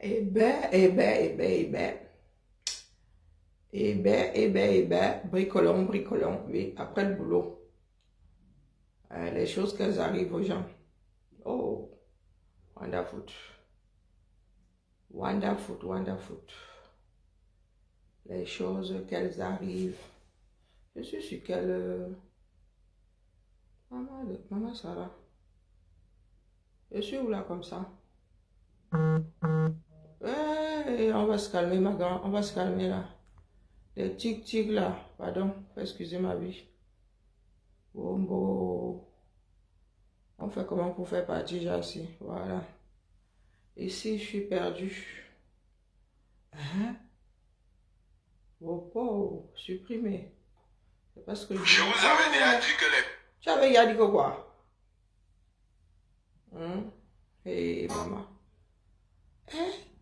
Eh ben, eh ben, eh ben, eh ben. Eh ben, eh ben, eh ben. Bricolons, bricolons. Oui, après le boulot. Les choses qu'elles arrivent aux gens. Oh, wonderful. Wonderful, wonderful. Les choses qu'elles arrivent. Je suis sûre qu'elle... Maman Sarah. Je suis où là comme ça? On va se calmer, ma grande. On va se calmer là. Les tic-tic là. Pardon. Excusez ma vie. Bombo. On fait comment pour faire partir ici? Voilà. Ici, je suis perdu. Hein? Oh, oh, supprimé. C'est parce que je vous avais déjà dit que les... Tu avais déjà dit que quoi? Hey, maman.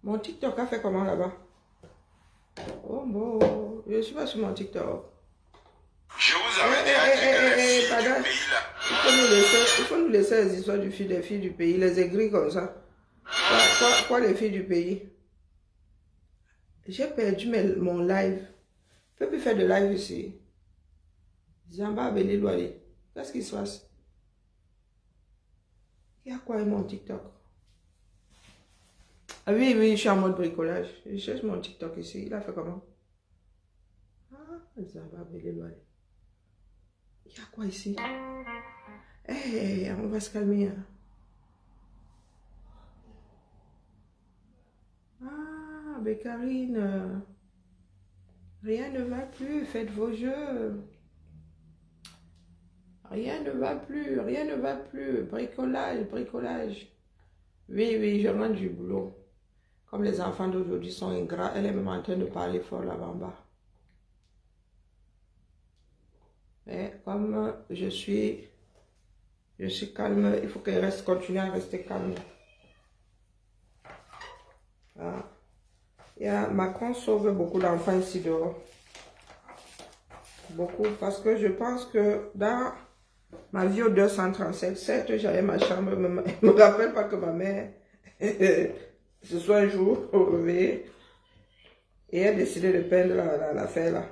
Mon TikTok a fait comment là-bas? Oh, bon. Je suis pas sur mon TikTok. Je vous avais déjà dit que les filles pardon. du pays là... Il faut nous laisser les histoires des filles du pays, les aigris comme ça. Quoi les filles du pays? J'ai perdu mon live. Je ne peux plus faire de live ici. Zamba Belilwali. Qu'est-ce qui se passe? Il y a quoi avec mon TikTok? Ah oui, oui, je suis en mode bricolage. Je cherche mon TikTok ici. Il a fait comment? Ah, Zamba Belilwali. Il y a quoi ici? On va se calmer. Hein. Ah, Bécarine. Rien ne va plus. Faites vos jeux. Rien ne va plus. Rien ne va plus. Bricolage, bricolage. Oui, oui, je rentre du boulot. Comme les enfants d'aujourd'hui sont ingrats, elle est même en train de parler fort là-bas en bas. Mais comme je suis calme, il faut qu'elle continue à rester calme. Ah. Macron sauve beaucoup d'enfants ici dehors. Beaucoup, parce que je pense que dans ma vie au 237, certes, j'avais ma chambre, mais je ne me rappelle pas que ma mère, ce soit un jour, au réveil, et elle a décidé de peindre l'affaire là.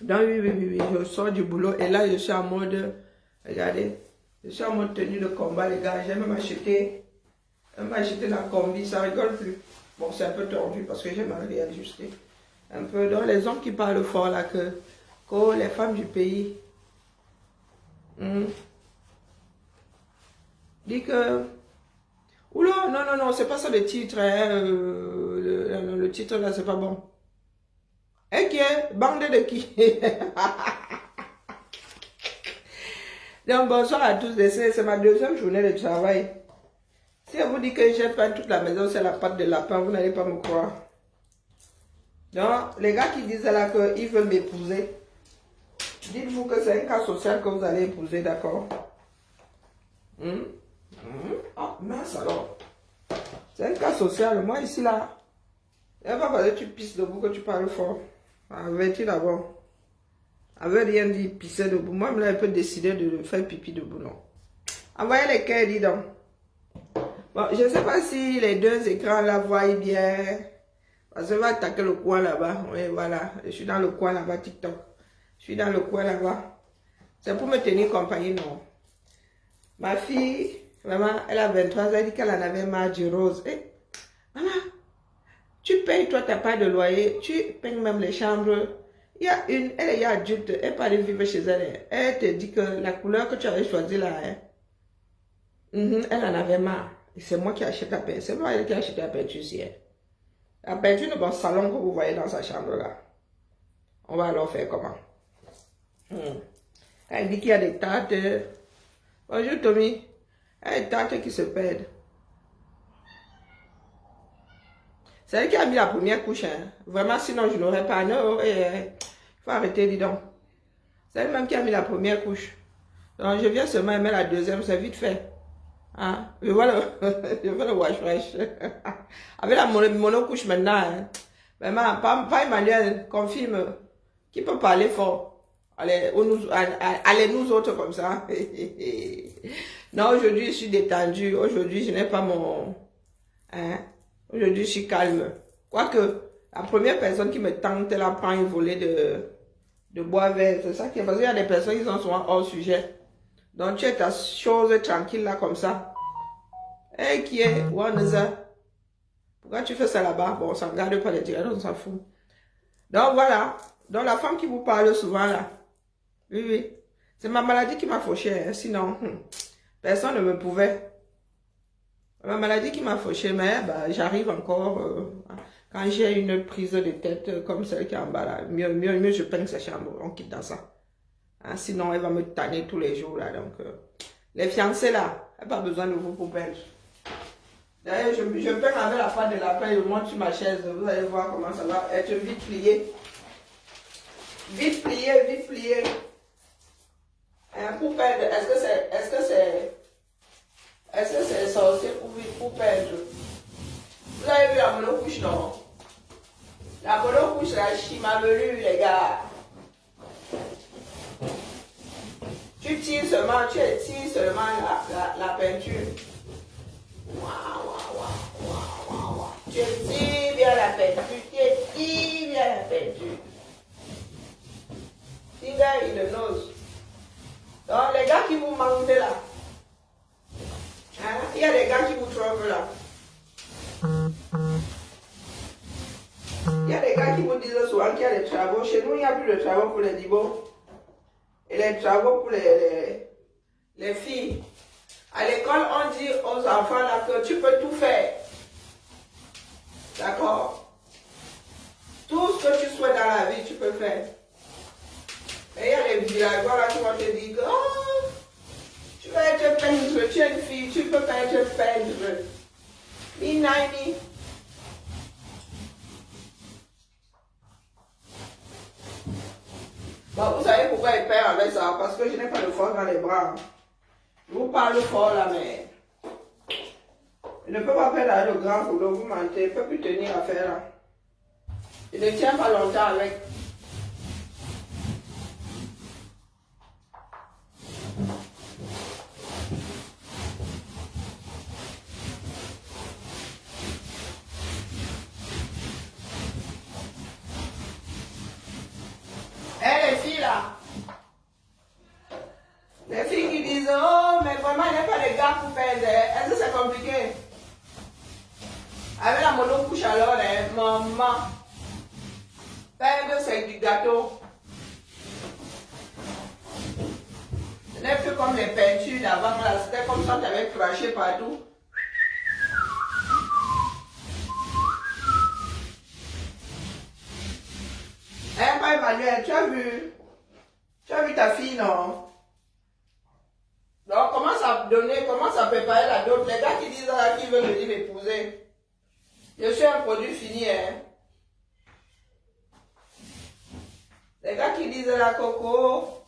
Donc oui, je sors du boulot et là je suis en mode, regardez, je suis en mode tenue de combat les gars, j'ai même acheté la combi, ça rigole plus. Bon, c'est un peu tordu parce que j'ai mal réajusté. Un peu, donc les hommes qui parlent fort là, que les femmes du pays, dit que, oula, non, c'est pas ça le titre, hein, le titre là, c'est pas bon. Et qui est bande de qui? Donc bonsoir à tous, c'est ma deuxième journée de travail. Si on vous dit que j'ai peint toute la maison, c'est la patte de lapin, vous n'allez pas me croire. Donc, les gars qui disent là qu'ils veulent m'épouser, dites-vous que c'est un cas social que vous allez épouser, d'accord? Ah, mince alors. C'est un cas social. Moi, ici, là, il n'y a pas parce que tu pisses debout que tu parles fort. Avertis d'abord. Avait rien dit, pisser debout. Moi, là, elle peut décider de faire pipi debout, non. Envoyez les cœurs, dis donc. Bon, je ne sais pas si les deux écrans là voient bien. Parce que je vais attaquer le coin là-bas. Oui, voilà. Je suis dans le coin là-bas, TikTok. Je suis dans le coin là-bas. C'est pour me tenir compagnie, non. Ma fille, maman, elle a 23 ans, elle dit qu'elle en avait marre du rose. Eh, maman, tu payes toi ta part de loyer, tu payes même les chambres. Il y a elle est adulte, elle peut aller vivre chez elle. Elle te dit que la couleur que tu avais choisie là, elle en avait marre. Et c'est moi qui achète la peinture. C'est moi qui ai acheté la peinture ici. La peinture de mon salon que vous voyez dans sa chambre là. On va alors faire comment? Elle dit qu'il y a des tartes. Bonjour Tommy. Il y a des tartes qui se perdent. C'est elle qui a mis la première couche. Hein. Vraiment, sinon je n'aurais pas. Non, il faut arrêter, dis donc. C'est elle-même qui a mis la première couche. Donc je viens seulement mettre la deuxième, c'est vite fait. Hein? Je vois le wash fresh. Avec la monocouche maintenant. Hein. Vraiment, pas Emmanuel, confirme. Qui peut parler fort? Allez, nous autres comme ça. Non, aujourd'hui, je suis détendue. Aujourd'hui, je n'ai pas mon... Hein? Aujourd'hui, je suis calme. Quoique, la première personne qui me tente, elle prend une volée de bois vert. C'est ça qui est... Parce qu'il y a des personnes qui sont souvent hors sujet. Donc, tu es ta chose tranquille là, comme ça. Hey, qui est? Pourquoi tu fais ça là-bas? Bon, ça ne regarde pas les tirades, on s'en fout. Donc, voilà. Donc, la femme qui vous parle souvent là. Oui, oui. C'est ma maladie qui m'a fauché. Hein. Sinon, personne ne me pouvait. Ma maladie qui m'a fauché, mais bah, j'arrive encore. Quand j'ai une prise de tête comme celle qui est en bas là, mieux je peigne sa chambre. On quitte dans ça. Hein, sinon, elle va me tanner tous les jours là. Donc, les fiancés là, elle n'a pas besoin de vous pour peindre. D'ailleurs, je peins avec la pâte de lapin, je monte sur ma chaise. Vous allez voir comment ça va être vite plié. Vite plié, vite plié. Hein, pour peindre, est-ce que c'est sorcier pour peindre? Vous avez vu la monocouche, non? La monocouche, la chimamelu, les gars. Tu étires seulement la peinture. Tu étires bien la peinture. Tu étires bien la peinture. Si gars, il le nose. Donc, les gars qui vous mentent là, hein, il y a des gars qui vous trompent là. Il y a des gars qui vous disent souvent qu'il y a des travaux. Chez nous, il n'y a plus de travaux pour les dibos. Et les travaux pour les filles. À l'école, on dit aux enfants là que tu peux tout faire. D'accord? Tout ce que tu souhaites dans la vie, tu peux faire. Et il y a des villageois là qui vont te dire que oh, tu vas être peintre, tu es une fille, tu peux pas être peintre. Ni nani. Bon, vous savez pourquoi il perd avec ça? Parce que je n'ai pas de force dans les bras. Je vous parle fort là, mais je ne peux pas faire là le grand boulot, vous mentez, je ne peux plus tenir à faire là. Je ne tiens pas longtemps avec. Les filles là, les filles qui disent oh mais vraiment il n'y a pas de gars pour peindre, est-ce que c'est compliqué? Avec la monocouche alors, maman, peindre c'est du gâteau. Ce n'est plus comme les peintures d'avant là, c'était comme ça, tu avais craché partout. Hein, pas Emmanuel, tu as vu ta fille, non? Donc, commence à donner, commence à préparer la dot. Les gars qui disent là, qui veulent venir m'épouser. Je suis un produit fini, hein. Les gars qui disent là, Coco,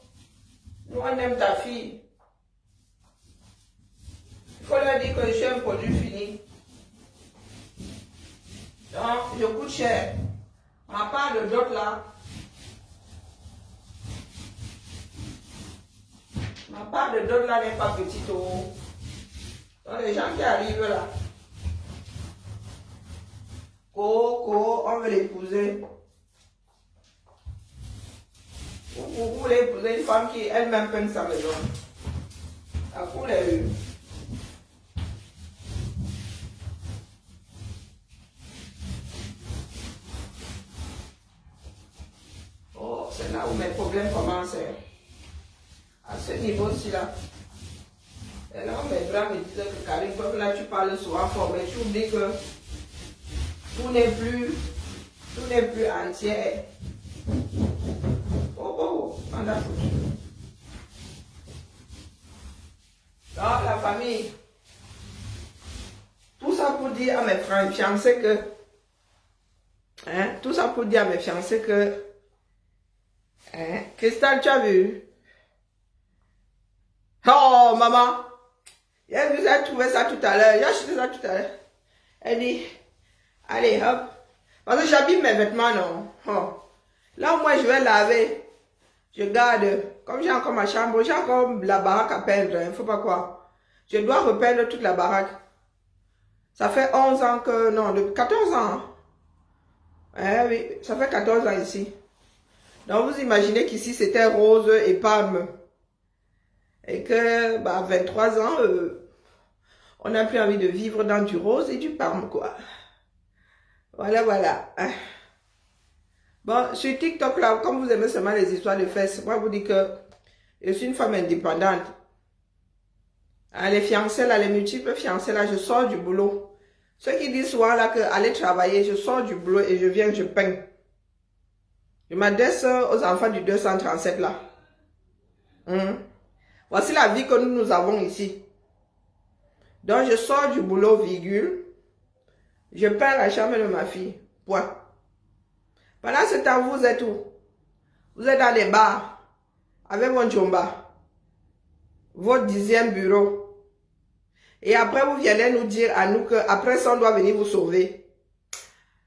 nous on aime ta fille. Il faut leur dire que je suis un produit fini. Donc, je coûte cher. Ma part de dot là. Ma part de dot là n'est pas petite. Oh. Donc les gens qui arrivent là. Coco, on veut l'épouser. Vous voulez épouser une femme qui elle-même peint sa maison. À coup les rues. Oh, c'est là où mes problèmes commencent. À ce niveau-ci là. Et là, mes bras me disaient que Karine, comme là tu parles souvent fort, mais tu oublies que tout n'est plus entier. Oh, on a foutu. Donc, la famille. Tout ça pour dire à mes frères fiancés que. Hein, tout ça pour dire à mes fiancés que. Hein, Cristal, tu as vu? Oh, maman. J'ai vu ça, trouvé ça tout à l'heure. J'ai acheté ça tout à l'heure. Elle dit, allez, hop. Parce que j'habille mes vêtements, non. Oh. Là, moi, je vais laver. Je garde, comme j'ai encore ma chambre, j'ai encore la baraque à peindre, il ne faut pas croire. Je dois repeindre toute la baraque. Ça fait 11 ans que, non, 14 ans. Eh oui, ça fait 14 ans ici. Donc vous imaginez qu'ici c'était rose et palme. Et que, 23 ans, on n'a plus envie de vivre dans du rose et du palme, quoi. Voilà, voilà. Bon, sur TikTok, là, comme vous aimez seulement les histoires de fesses, moi, je vous dis que je suis une femme indépendante. Les fiancés, là, les multiples fiancés, là, je sors du boulot. Ceux qui disent souvent, là, que aller travailler, je sors du boulot et je viens, je peins. Je m'adresse aux enfants du 237, là. Voici la vie que nous avons ici. Donc, je sors du boulot, virgule. Je peins la chambre de ma fille. Point. Pendant ce temps, vous êtes où? Vous êtes dans les bars, avec votre jomba, votre 10e bureau. Et après, vous venez nous dire à nous qu'après ça, on doit venir vous sauver.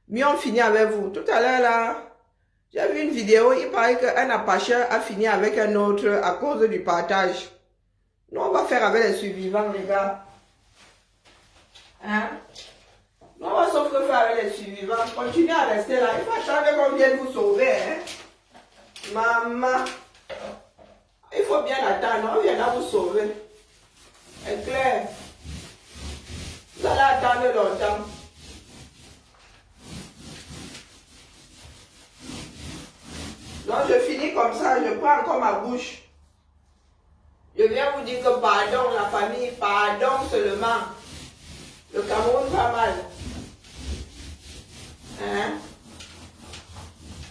Mais on finit avec vous. Tout à l'heure, là, j'ai vu une vidéo, il paraît qu'un Apache a fini avec un autre à cause du partage. Nous, on va faire avec les survivants, les gars. Hein? Nous, on va sauf que faire avec les survivants. Continuez à rester là. Il faut attendre qu'on vienne vous sauver. Hein? Maman. Il faut bien attendre. On viendra vous sauver. C'est clair. Vous allez attendre longtemps. Donc, je finis comme ça. Je prends encore ma bouche. Je viens vous dire que pardon, la famille. Pardon seulement. Le Cameroun va mal. Hein?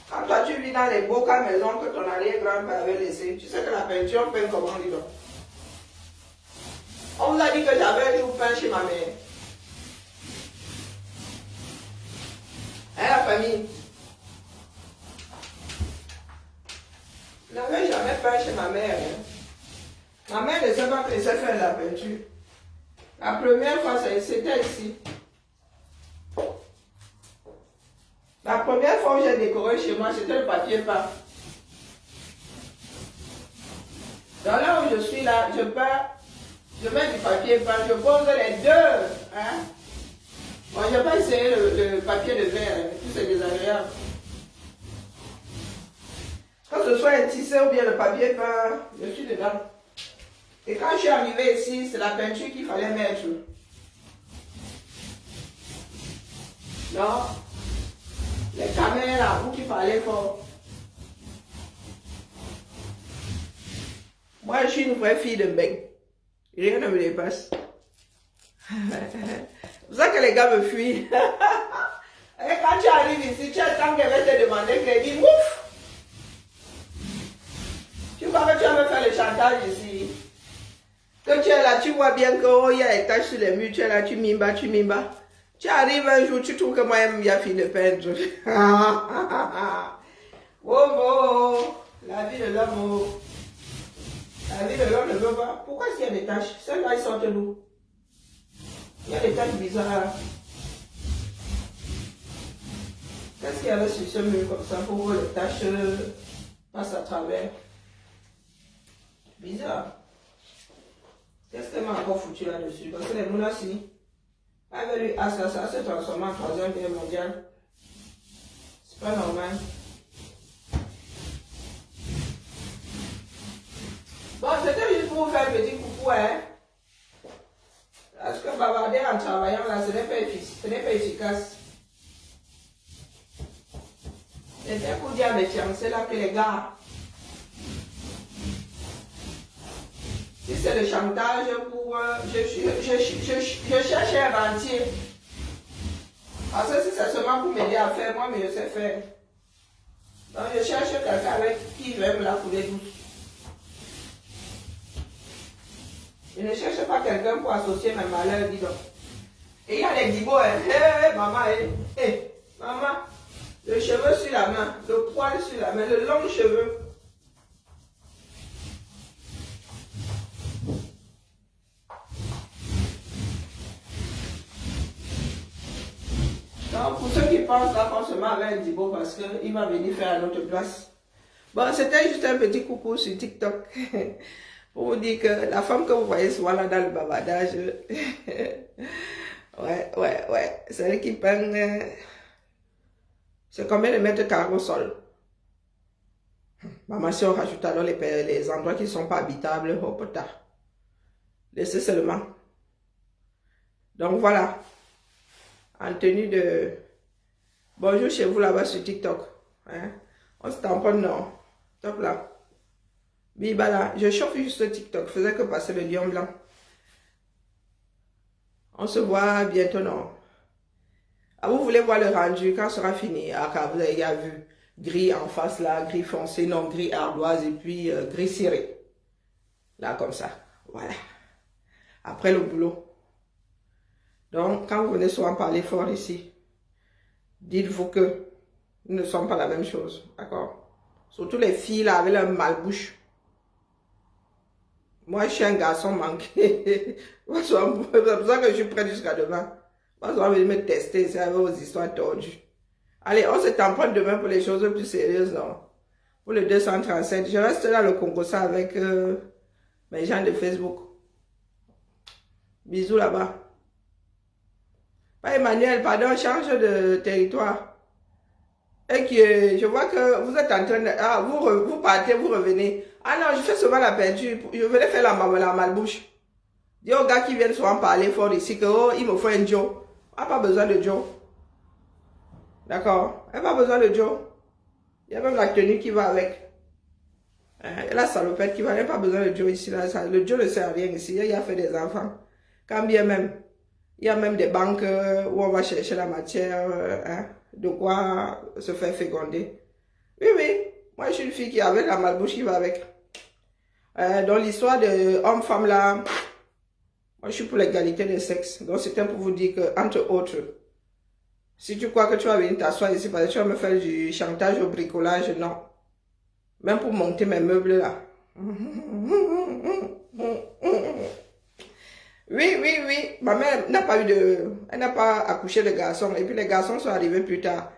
Quand toi tu vis dans les beaux cas maisons que ton arrière-grand-père avait laissé, tu sais que la peinture peint comment, dis donc? On vous a dit que j'avais un jour peint chez ma mère. Hein, la famille? Je n'avais jamais peint chez ma mère. Hein? Ma mère ne sait pas que je sais faire de la peinture. La première fois, c'était ici. La première fois où j'ai décoré chez moi, c'était le papier peint. Donc là où je suis là, je peins, je mets du papier peint, je pose les deux. Hein? Bon, je vais pas essayer le papier de verre, hein, c'est désagréable. Que ce soit un tissé ou bien le papier peint, je suis dedans. Et quand je suis arrivé ici, c'est la peinture qu'il fallait mettre. Non? Les caméras, vous qui parlez fort. Moi, je suis une vraie fille de Mbeng. Rien ne me dépasse. C'est pour ça que les gars me fuient. Et quand tu arrives ici, tu attends qu'elle va te demander crédit. Ouf! Tu crois que tu vas me faire le chantage ici? Que tu es là, tu vois bien que oh, il y a des taches sur les murs, tu es là, tu m'imbas, tu m'imbas. Tu arrives un jour, tu trouves que moi, il a fini de peindre. Oh, la vie de l'homme, oh. La vie de l'homme ne veut pas. Pourquoi est-ce qu'il y a des taches? Celles-là, ils sortent d'où? Il y a des taches bizarres. Qu'est-ce qu'il y avait sur ce mur comme ça pour que les taches passent à travers? Bizarre. Qu'est-ce qu'elle m'a encore foutu là-dessus? Parce que les mounassis, avec lui, ça s'est transformé en 3e guerre mondiale. C'est pas normal. Bon, c'était juste pour vous faire un petit coucou, hein. Parce que bavarder en travaillant là, ce n'est pas efficace. C'était pour dire à mes fiancés là que les gars, si c'est le chantage pour... je cherche un rentier. Parce que si c'est seulement pour m'aider à faire, moi, mais je sais faire. Donc je cherche quelqu'un avec qui je vais me la couler douce. Je ne cherche pas quelqu'un pour associer mes malheurs, dis donc. Et il y a les dibos, hein. Hey, maman, maman, le cheveu sur la main, le poil sur la main, le long cheveu. Donc, pour ceux qui pensent là, forcément avec un dibo parce qu'il va venir faire à notre place. Bon, c'était juste un petit coucou sur TikTok. Pour vous dire que la femme que vous voyez souvent là dans le bavardage, ouais, c'est elle qui peint, c'est combien de mètres carrés au sol. Maman, si on rajoute alors les endroits qui ne sont pas habitables, oh putain, laissez seulement. Donc voilà, en tenue de bonjour chez vous là-bas sur TikTok. Hein? On se tamponne, non. Top là. Biba là, je chauffe juste TikTok, faisais que passer le lion blanc. On se voit bientôt, non? Ah, vous voulez voir le rendu quand sera fini? Ah, car vous avez déjà vu gris en face là, gris foncé, non, gris ardoise et puis gris ciré. Là, comme ça. Voilà. Après le boulot. Donc, quand vous venez souvent parler fort ici, dites-vous que nous ne sommes pas la même chose. D'accord? Surtout les filles là avec leur malbouche. Moi, je suis un garçon manqué. C'est pour ça que je suis prêt jusqu'à demain. Moi, je vais venir me tester, c'est avec vos histoires tordues. Allez, on se tamponne demain pour les choses plus sérieuses, non? Pour le 237. Je reste là le Congo ça avec mes gens de Facebook. Bisous là-bas. Pas Emmanuel, pardon, change de territoire. Et que je vois que vous êtes en train de... Ah, vous partez, vous revenez. Ah non, je fais souvent la peinture. Je venais faire la malbouche. Dis aux gars qui viennent souvent parler fort ici que oh, il me faut un Joe. Ah, pas besoin de Joe. D'accord? Elle n'a pas besoin de Joe. Il y a même la tenue qui va avec. Et la salopette qui va. Elle n'a pas besoin de Joe ici. Là. Le Joe ne sert à rien ici. Il a fait des enfants. Quand bien même. Il y a même des banques où on va chercher la matière. De quoi se faire féconder. Oui, oui. Moi, je suis une fille qui avait la malbouche qui va avec. Dans l'histoire de homme-femme là, moi, je suis pour l'égalité des sexes. Donc, c'était pour vous dire que, entre autres, si tu crois que tu vas venir t'asseoir ici parce que tu vas me faire du chantage au bricolage, non. Même pour monter mes meubles là. Oui. Ma mère n'a pas eu de... Elle n'a pas accouché de garçons. Et puis les garçons sont arrivés plus tard.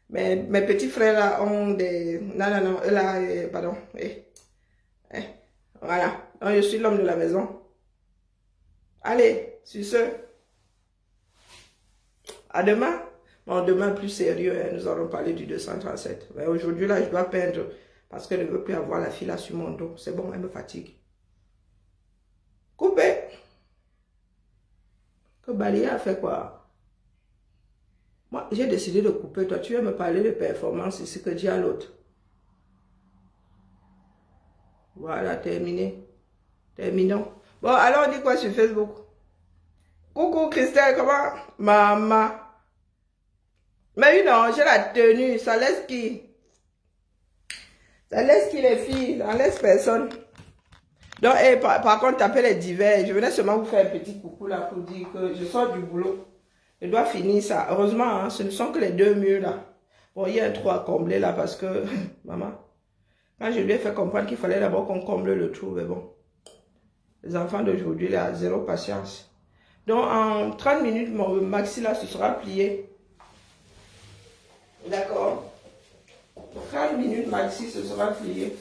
Mais mes petits frères là ont des... Non. Eux là, pardon. Voilà. Donc, je suis l'homme de la maison. Allez, sur ce. À demain. Bon, demain plus sérieux, hein, nous allons parler du 237. Mais aujourd'hui là, je dois peindre parce que je ne veux plus avoir la fille là sur mon dos. C'est bon, elle me fatigue. Coupé. Que balayer a fait quoi? Moi, j'ai décidé de couper. Toi, tu vas me parler de performance ici que dis à l'autre. Voilà, terminé. Terminons. Bon, alors on dit quoi sur Facebook? Coucou Christelle, comment? Maman. Mais oui, non, j'ai la tenue. Ça laisse qui? Ça laisse qui les filles? Ça laisse personne. Donc, par contre, tapez les divers. Je venais seulement vous faire un petit coucou là pour dire que je sors du boulot. Je dois finir ça. Heureusement, hein, ce ne sont que les 2 murs là. Bon, il y a un trou à combler là parce que, maman, quand je lui ai fait comprendre qu'il fallait d'abord qu'on comble le trou, mais bon. Les enfants d'aujourd'hui, là, zéro patience. Donc, en 30 minutes, mon maxi là, se sera plié. D'accord? 30 minutes maxi, ce sera plié.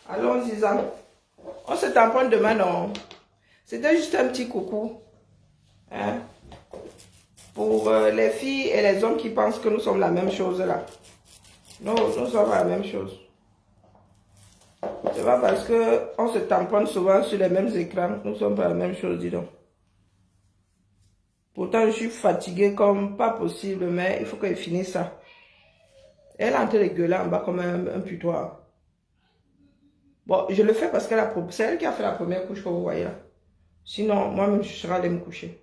Allons-y, on se tamponne demain, non? C'était juste un petit coucou. Hein? Pour les filles et les hommes qui pensent que nous sommes la même chose là. Non, nous sommes la même chose. C'est pas parce qu'on se tamponne souvent sur les mêmes écrans. Nous sommes pas la même chose, dis donc. Pourtant, je suis fatiguée comme pas possible, mais il faut qu'elle finisse ça. Elle est en train de gueuler en bas comme un putois. Bon, je le fais parce que c'est elle qui a fait la première couche que vous voyez là. Sinon, moi-même, je serai allée me coucher.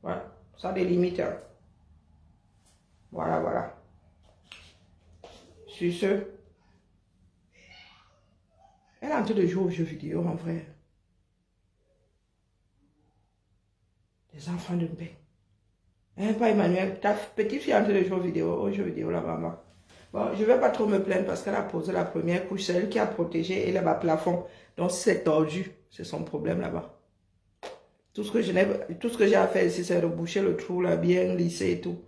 Voilà, ça a des limites. Hein. Voilà. Sur ce, elle est en train de jouer aux jeux vidéo en vrai. Les enfants de paix. Hein, pas Emmanuel, ta petite fille est en train de jouer aux jeux vidéo là, maman. Bon, je ne vais pas trop me plaindre parce qu'elle a posé la première couche, c'est elle qui a protégé et là-bas plafond. Donc si c'est tordu, c'est son problème là-bas. Tout ce que j'ai à faire ici, c'est reboucher le trou là, bien lisser et tout.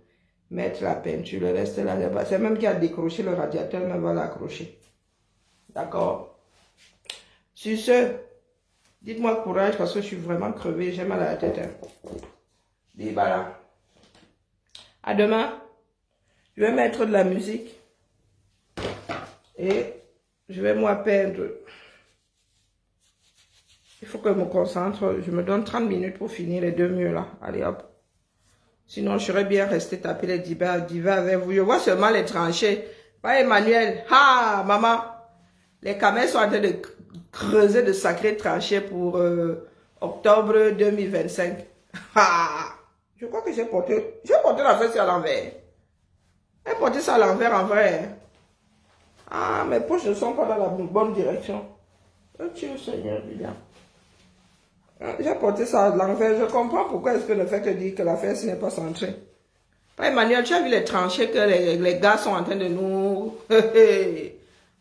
Mettre la peinture, le reste là-bas. C'est même qui a décroché le radiateur, mais va l'accrocher. D'accord? Sur ce, dites-moi courage parce que je suis vraiment crevée. J'ai mal à la tête. Hein. Et voilà. À demain. Je vais mettre de la musique. Et je vais moi peindre. Il faut que je me concentre. Je me donne 30 minutes pour finir les 2 murs là. Allez hop. Sinon, je serais bien resté taper les divas avec vous. Je vois seulement les tranchées. Pas Emmanuel. Ah, maman. Les camels sont en train de creuser de sacrés tranchées pour octobre 2025. Ah, je crois que j'ai porté la fesse à l'envers. J'ai porté ça à l'envers en vrai. Ah, mes poches ne sont pas dans la bonne direction. Oh Dieu Seigneur, bien. J'ai porté ça à l'envers. Je comprends pourquoi est-ce que le fait de dire que la fesse n'est pas centrée. Emmanuel, tu as vu les tranchées que les gars sont en train de nous...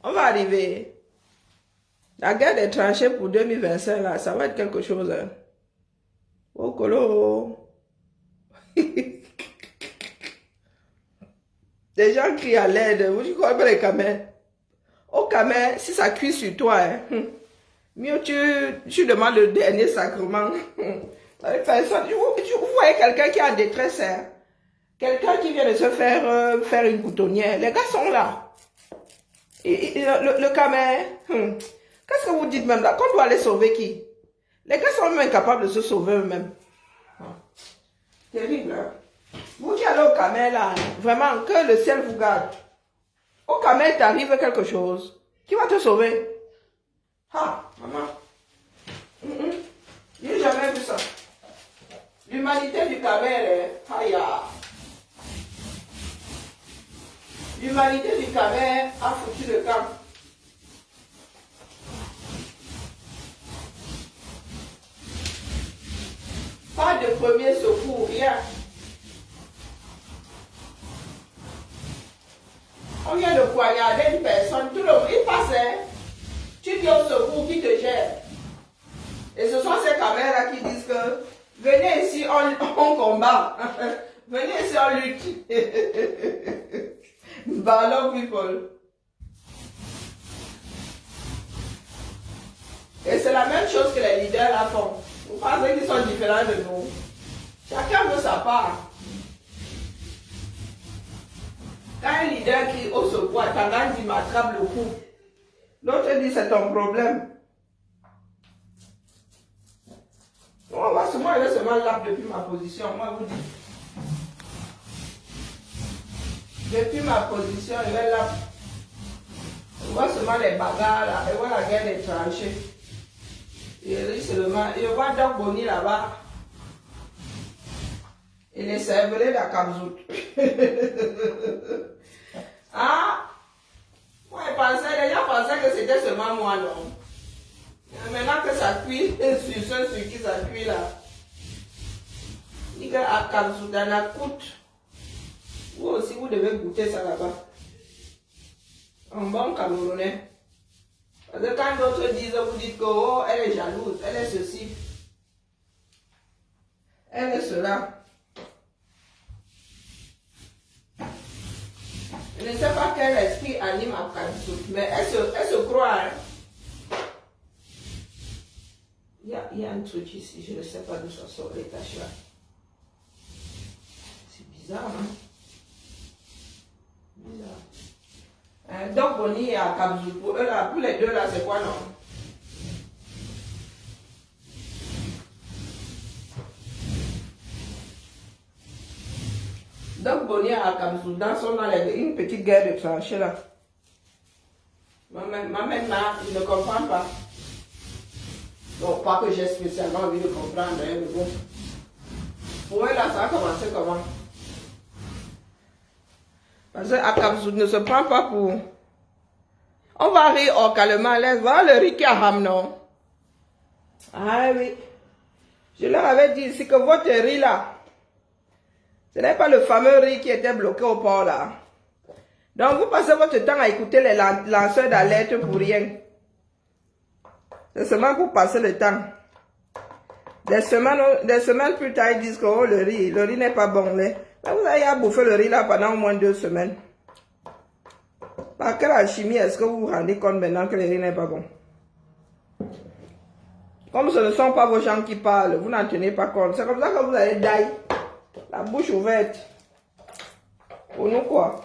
On va arriver. La guerre des tranchées pour 2025, là, ça va être quelque chose. Hein. Oh, colo. Des gens crient à l'aide. Vous dites quoi, les camels? Au camel, si ça cuit sur toi, hein, mieux tu demandes le dernier sacrement. Personne, vous voyez quelqu'un qui est en détresse, hein, quelqu'un qui vient de se faire une boutonnière. Les gars sont là. Et le camel, qu'est-ce que vous dites même là? Qu'on doit aller sauver qui? Les gars sont même incapables de se sauver eux-mêmes. Terrible, hein? Vous qui allez au camel là, vraiment, que le ciel vous garde. Au camel t'arrive quelque chose. Qui va te sauver? Ah, maman. Je n'ai jamais vu ça. L'humanité du camel, aïe. L'humanité du camel a foutu le camp. Pas de premier secours, rien. On vient de poignarder une personne, tout le monde, il passait. Tu dis au secours qui te gère. Et ce sont ces caméras qui disent que venez ici, on combat. Venez ici, on lutte. Ballon people. Et c'est la même chose que les leaders là font. Vous pensez qu'ils sont différents de nous. Chacun veut sa part. Quand un leader qui au secours, tendance dit m'attrape le coup. L'autre dit c'est ton problème. On va seulement, il est seulement là depuis ma position. Moi, vous dites. Depuis ma position, il est là. On voit seulement les bagarres là. On voit la guerre des tranchées. Et seulement, il voit Doc Boni là-bas. Et les cervelets de la Kamzout. Ah! Moi, les gens pensaient que c'était seulement moi, non? Maintenant que ça cuit, sur qui ça cuit là. Il y a à Kamzout, dans la coûte. Vous aussi, vous devez goûter ça là-bas. Un bon Camerounais. Parce que quand d'autres disent, vous dites que oh, elle est jalouse, elle est ceci. Elle est cela. Je ne sais pas quel esprit anime à Kamzout, mais elle se croit. Hein. Il y a un truc ici, je ne sais pas d'où ça sort, les taches là. C'est bizarre, hein? Bizarre. Donc, Boni à Kamzout, pour eux là, pour les deux là, c'est quoi non? Donc, Boni à Kamzout, dans une petite guerre de tranchées là. Maintenant, il ne comprend pas. Bon, pas que j'ai spécialement envie de comprendre, hein, mais bon. Pour eux là, ça a commencé comment? Parce que Kamzout ne se prend pas pour... On va rire au calmement, laisse voir le riz qui a ham, non? Ah oui. Je leur avais dit ici que votre riz là, ce n'est pas le fameux riz qui était bloqué au port là. Donc vous passez votre temps à écouter les lanceurs d'alerte pour rien. C'est seulement pour passer le temps. Des semaines plus tard, ils disent que oh, le riz n'est pas bon. Mais vous allez à bouffer le riz là pendant au moins 2 semaines. Par quelle alchimie est-ce que vous vous rendez compte maintenant que le riz n'est pas bon? Comme ce ne sont pas vos gens qui parlent, vous n'en tenez pas compte. C'est comme ça que vous allez d'ail, la bouche ouverte. Pour nous quoi?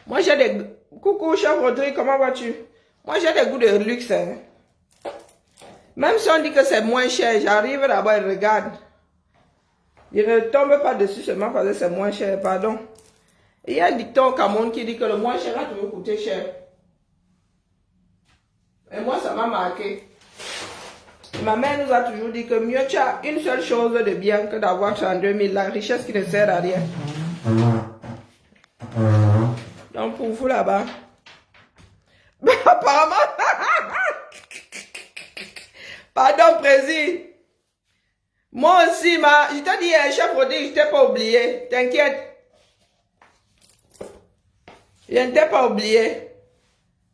Moi j'ai des... Coucou, chef Rodrigue, comment vas-tu? Moi j'ai des goûts de luxe. Hein. Même si on dit que c'est moins cher, j'arrive là-bas et regarde. Je ne tombe pas dessus seulement parce que c'est moins cher, pardon. Il y a un dicton au Cameroun qui dit que le moins cher a toujours coûté cher. Et moi ça m'a marqué. Ma mère nous a toujours dit que mieux tu as une seule chose de bien que d'avoir 32 000, la richesse qui ne sert à rien. Donc pour vous là-bas, apparemment, pardon président, moi aussi, je t'ai dit, chef Rodrigue, je t'ai pas oublié, t'inquiète. Je ne t'ai pas oublié.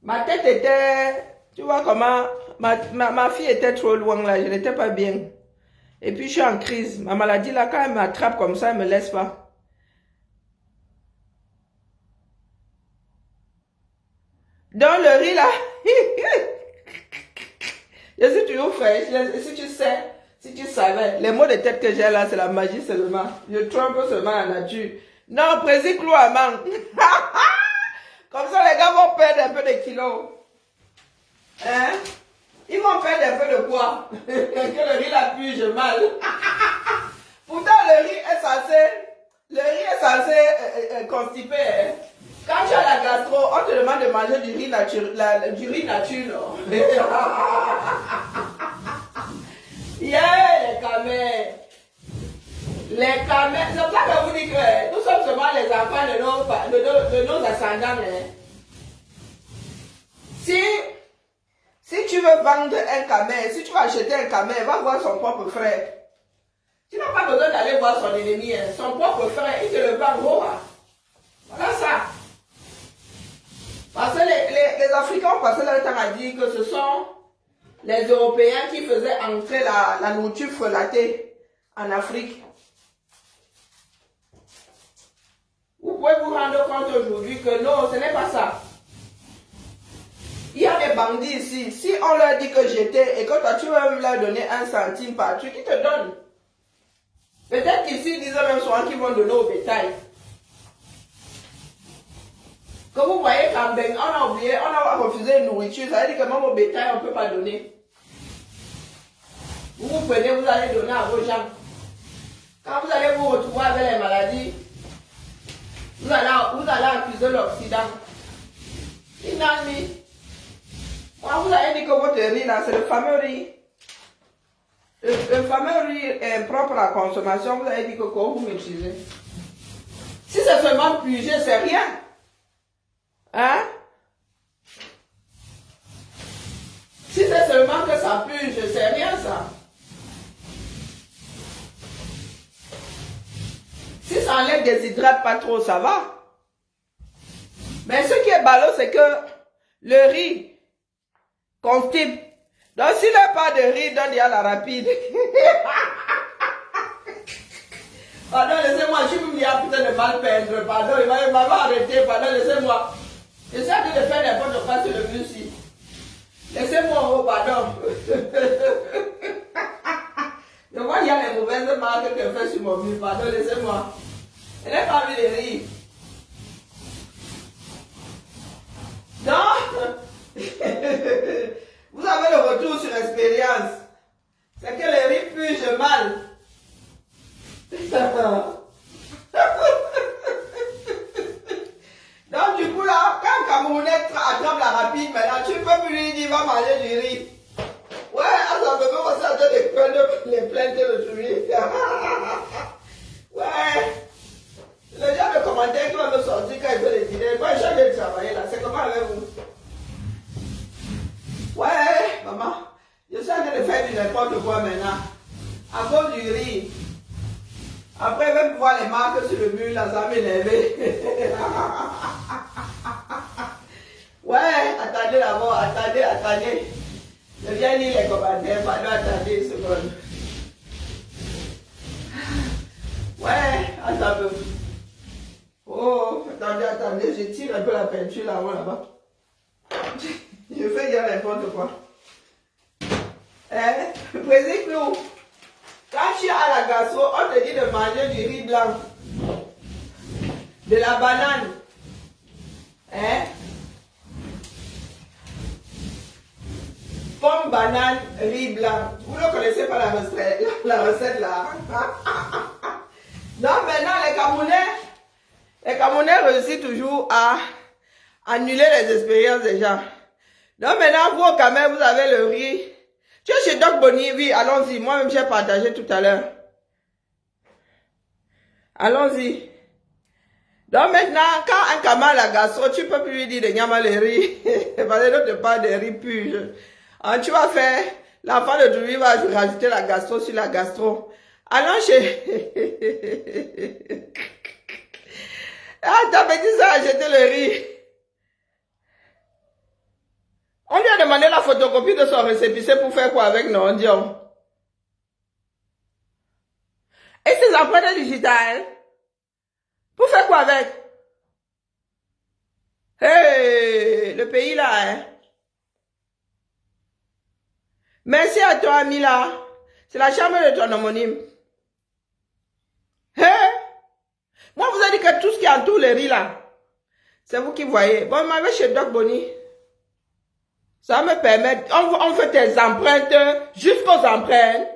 Ma tête était, tu vois comment, ma fille était trop loin là, je n'étais pas bien. Et puis je suis en crise. Ma maladie là, quand elle m'attrape comme ça, elle ne me laisse pas. Dans le riz là, je suis toujours fraîche. Si tu sais, si tu savais, les mots de tête que j'ai là, c'est la magie seulement. Je trompe seulement la nature. Non, président clou à manque. Comme ça, les gars vont perdre un peu de kilos. Hein? Ils vont perdre un peu de poids. Que le riz la purge mal. Pourtant, le riz est censé constiper. Hein? Quand tu as la gastro, on te demande de manger du riz nature. Yeah, les camels. Les camels. C'est pour ça que vous dites que nous sommes seulement les enfants de nos ascendants. Hein? Si tu veux vendre un camel, si tu veux acheter un camel, va voir son propre frère. Tu n'as pas besoin d'aller voir son ennemi. Hein? Son propre frère, il te le vend gros. Hein? Voilà ça. Parce que les Africains ont passé leur temps à dire que ce sont les Européens qui faisaient entrer la nourriture frelatée en Afrique. Vous pouvez vous rendre compte aujourd'hui que non, ce n'est pas ça. Il y a des bandits ici. Si on leur dit que j'étais et que toi tu veux leur donner 1 centime par truc, ils te donnent. Peut-être qu'ici, ils disent même souvent qu'ils vont donner au bétail. Comme vous voyez, quand on a oublié, on a refusé une nourriture, ça veut dire que même au bétail, on ne peut pas donner. Vous vous prenez, vous allez donner à vos gens. Quand vous allez vous retrouver avec les maladies, vous allez accuser l'Occident. Inami. Moi, vous avez dit que votre riz là, c'est le fameux riz. Le fameux riz propre à la consommation, vous avez dit que comment vous maîtrisez. Si c'est seulement purgé, c'est rien. Hein? Si c'est seulement que ça purge, c'est rien ça. Si ça enlève des hydrates pas trop, ça va. Mais ce qui est ballot, c'est que le riz constipe. Donc s'il n'a pas de riz, donne à la rapide. Pardon, laissez-moi, je suis venu à putain de mal peindre. Pardon, il m'a arrêté. Pardon, laissez-moi. J'essaie de faire n'importe quoi sur le bus-ci. Laissez-moi, oh, pardon. Je vois qu'il y a les mauvaises marques qu'elle fait sur mon mur. Pardon, laissez-moi. Elle n'est pas mis les rires. Donc, vous avez le retour sur expérience. C'est que les riz purgent mal. Donc du coup là, quand un Camerounais attrape la rapide, maintenant tu ne peux plus lui dire va manger du riz. Ouais, ça me fait aussi attendre les plaintes de riz. Ouais. Le genre de commentaire qui va me sortir quand il veut les dîner, moi j'ai envie de travailler là, c'est comment avec vous? Ouais, maman, je suis en train de faire du n'importe quoi maintenant. À cause du riz. Après, même voir les marques sur le mur, là, ça m'a énervé. Ouais, attendez d'abord, attendez. Je viens lire les commentaires, pardon, attendez une seconde. Ouais, attendez. Oh, attendez, je tire un peu la peinture là-bas. Je fais dire n'importe quoi. Président Clou, quand tu es à la gastro, on te dit de manger du riz blanc, de la banane. Pomme, banane, riz blanc. Vous ne connaissez pas la recette là. Donc maintenant, les Camerounais réussissent toujours à annuler les expériences des gens. Donc maintenant, vous au Cameroun, vous avez le riz. Tu es chez Doc Bonnie? Oui, allons-y. Moi-même, j'ai partagé tout à l'heure. Allons-y. Donc maintenant, quand un Cameroun a la gastro, tu ne peux plus lui dire de nyama le riz. Parce que l'autre te parle de riz pur. Tu vas faire, l'enfant de Douri va rajouter la gastro sur la gastro. Allons chez... t'as dit ça, acheter le riz. On lui a demandé la photocopie de son récépissé pour faire quoi avec nos Dion. Et ses empreintes digitales, pour faire quoi avec? Hey, le pays là, hein. Merci à toi, Amila. C'est la chambre de ton homonyme. Hey! Moi, vous avez dit que tout ce qui entoure les riz là, c'est vous qui voyez. Bon, m'avez chez Doc Bonnie. Ça me permet, on fait tes empreintes jusqu'aux empreintes.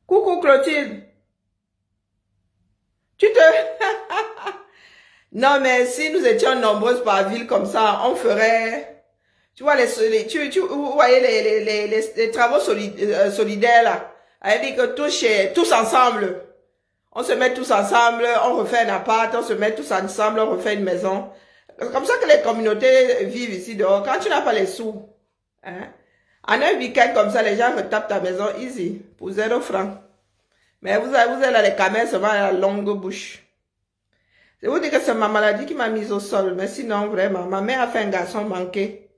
Coucou Clotilde. Tu te... Non, mais si nous étions nombreuses par ville comme ça, on ferait... Tu vois, vous voyez les travaux solidaires là. Elle dit que tous ensemble. On se met tous ensemble, on refait un appart, on se met tous ensemble, on refait une maison. C'est comme ça que les communautés vivent ici dehors. Quand tu n'as pas les sous, hein, en un week-end comme ça, les gens retapent ta maison easy, pour 0 francs. Mais vous avez là les camels seulement à la longue bouche. Je vous dis que c'est ma maladie qui m'a mise au sol. Mais sinon, vraiment, ma mère a fait un garçon manqué.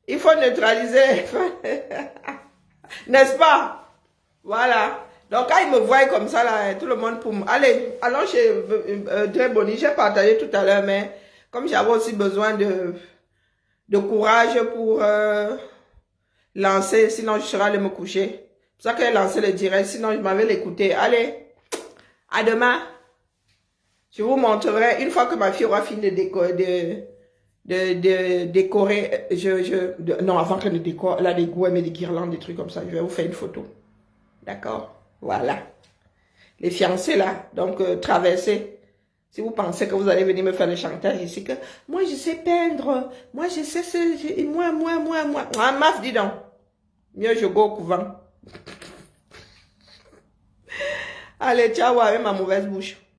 Il faut neutraliser. N'est-ce pas? Voilà. Donc, quand ils me voient comme ça, là, tout le monde pour moi. Allez, allons chez Dre Bonnie. J'ai partagé tout à l'heure, mais comme j'avais aussi besoin de courage pour lancer, sinon je serais allé me coucher. C'est pour ça qu'elle a lancé le direct, sinon je m'avais l'écouté. Allez, à demain. Je vous montrerai, une fois que ma fille aura fini de décorer, non, avant qu'elle ne décore, elle a des gouets, mais des guirlandes, des trucs comme ça, je vais vous faire une photo. D'accord? Voilà. Les fiancés là, donc traversez. Si vous pensez que vous allez venir me faire le chantage ici, que moi je sais peindre, moi je sais moi. Ah, maf, dis donc. Mieux je go au couvent. Allez, ciao avec ma mauvaise bouche.